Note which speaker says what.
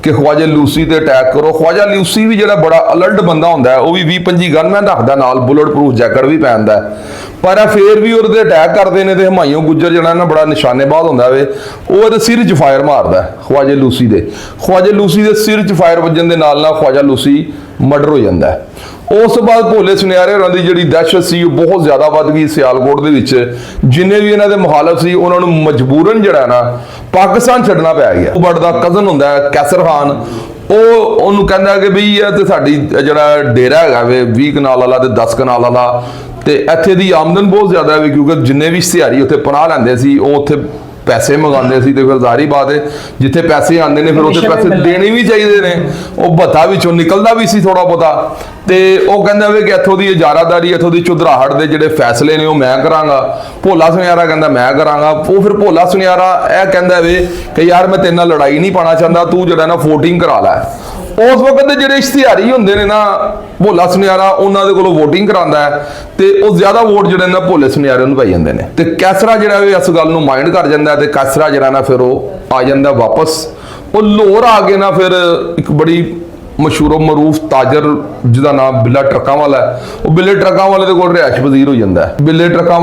Speaker 1: कि ख्वाजा लूसी ते अटैक करो। ख्वाजा लूसी भी जो बड़ा अलर्ट बंदा होंदा है, वो भी 20-25 गनमैन रखता नाल, बुलेट प्रूफ जैकेट भी पहनता है, पर फिर भी उहदे अटैक करते हैं। तो हुमायूं गुज्जर जो ना बड़ा निशानेबाज होंदा वे, वो सिर च फायर मारदा है ख्वाजा लूसी दे। ख्वाजा लूसी दे सिर च फायर वजन दे नाल ख्वाजा लूसी मर्डर हो जाता है। उस बाद भोले सुनियारे होरां दी जिहड़ी दहशत सी बहुत ज़्यादा वध गई सियालकोट दे विच। जिन्ने भी इन्हां दे मुखालफ सी उन्हां नूं मजबूरन जिहड़ा ना पाकिस्तान छड्डना पै गया। बड़ा कज़न हुंदा है कैसर खान, ਉਹਨੂੰ ਕਹਿੰਦਾ ਕਿ ਬਈ ਇਹ ਤੇ ਸਾਡੀ ਜਿਹੜਾ ਡੇਰਾ ਹੈਗਾ ਵੇ 20 ਕਨਾਲ ਵਾਲਾ ਤੇ 10 ਕਨਾਲ ਵਾਲਾ, ਤੇ ਇੱਥੇ ਦੀ ਆਮਦਨ ਬਹੁਤ ਜ਼ਿਆਦਾ ਹੈ ਕਿਉਂਕਿ ਜਿੰਨੇ ਵੀ ਸਿਹਾਰੀ ਉੱਥੇ ਪਨਾਹ ਲੈਂਦੇ ਸੀ ਉਹ ਉੱਥੇ ਪੈਸੇ ਮੰਗਾਉਂਦੇ ਸੀ। ਤੇ ਫਿਰ ਜ਼ਾਹਰੀ ਬਾਤ ਹੈ ਜਿੱਥੇ ਪੈਸੇ ਆਉਂਦੇ ਨੇ ਫਿਰ ਉੱਥੇ ਪੈਸੇ ਦੇਣੇ ਵੀ ਚਾਹੀਦੇ ਨੇ। ਉਹ ਭੱਤਾ ਵਿੱਚੋਂ ਨਿਕਲਦਾ ਵੀ ਸੀ ਥੋੜਾ ਬਹੁਤਾ। ਤੇ ਉਹ ਕਹਿੰਦਾ ਵੇ ਕਿ ਇੱਥੋਂ ਦੀ ਇਜਾਰਾਦਾਰੀ, ਇੱਥੋਂ ਦੀ ਚੁਧਰਾਹਟ ਦੇ ਜਿਹੜੇ ਫੈਸਲੇ ਨੇ ਉਹ ਮੈਂ ਕਰਾਂਗਾ। ਭੋਲਾ ਸੁਨਿਆਰਾ ਕਹਿੰਦਾ ਮੈਂ ਕਰਾਂਗਾ। ਉਹ ਫਿਰ ਭੋਲਾ ਸੁਨਿਆਰਾ ਇਹ ਕਹਿੰਦਾ ਵੇ ਕਿ ਯਾਰ ਮੈਂ ਤੇਰੇ ਨਾਲ ਲੜਾਈ ਨਹੀਂ ਪਾਣਾ ਚਾਹੁੰਦਾ, ਤੂੰ ਜਿਹੜਾ ਨਾ ਵੋਟਿੰਗ ਕਰਾ ਲੈ। उस वक्त ਜਿਹੜੇ ਇਸ਼ਤਿਹਾਰੀ ਹੁੰਦੇ ਨੇ ਨਾ ਭੋਲਾ ਸੁਨਿਆਰਾ ਉਹਨਾਂ ਦੇ ਕੋਲੋਂ ਵੋਟਿੰਗ ਕਰਾਉਂਦਾ ਹੈ ਤੇ ਉਹ ਜ਼ਿਆਦਾ ਵੋਟ ਜਿਹੜੇ ਨਾ ਭੋਲੇ ਸੁਨਿਆਰੇ ਨੂੰ ਪਾਈ ਜਾਂਦੇ ਨੇ। ਤੇ ਕੈਸਰਾ ਜਿਹੜਾ ਵੀ ਇਸ ਗੱਲ ਨੂੰ ਮਾਈਂਡ ਕਰ ਜਾਂਦਾ ਤੇ ਕੈਸਰਾ ਜਿਹੜਾ ਨਾ ਫਿਰ ਉਹ ਆ ਜਾਂਦਾ ਵਾਪਸ। ਉਹ ਲਾਹੌਰ ਆ ਕੇ ਨਾ ਫਿਰ ਇੱਕ ਬੜੀ ਮਸ਼ਹੂਰ ਮਰੂਫ ਤਾਜਰ ਜਿਹਦਾ ਨਾਮ ਬਿੱਲਾ ਟਰੱਕਾਂ ਵਾਲਾ ਹੈ, ਉਹ ਬਿੱਲੇ ਟਰੱਕਾਂ ਵਾਲੇ ਦੇ ਕੋਲ ਰਿਹਾਇਸ਼ ਵਜ਼ੀਰ ਹੋ ਜਾਂਦਾ ਹੈ। ਬਿੱਲੇ ਟਰੱਕਾਂ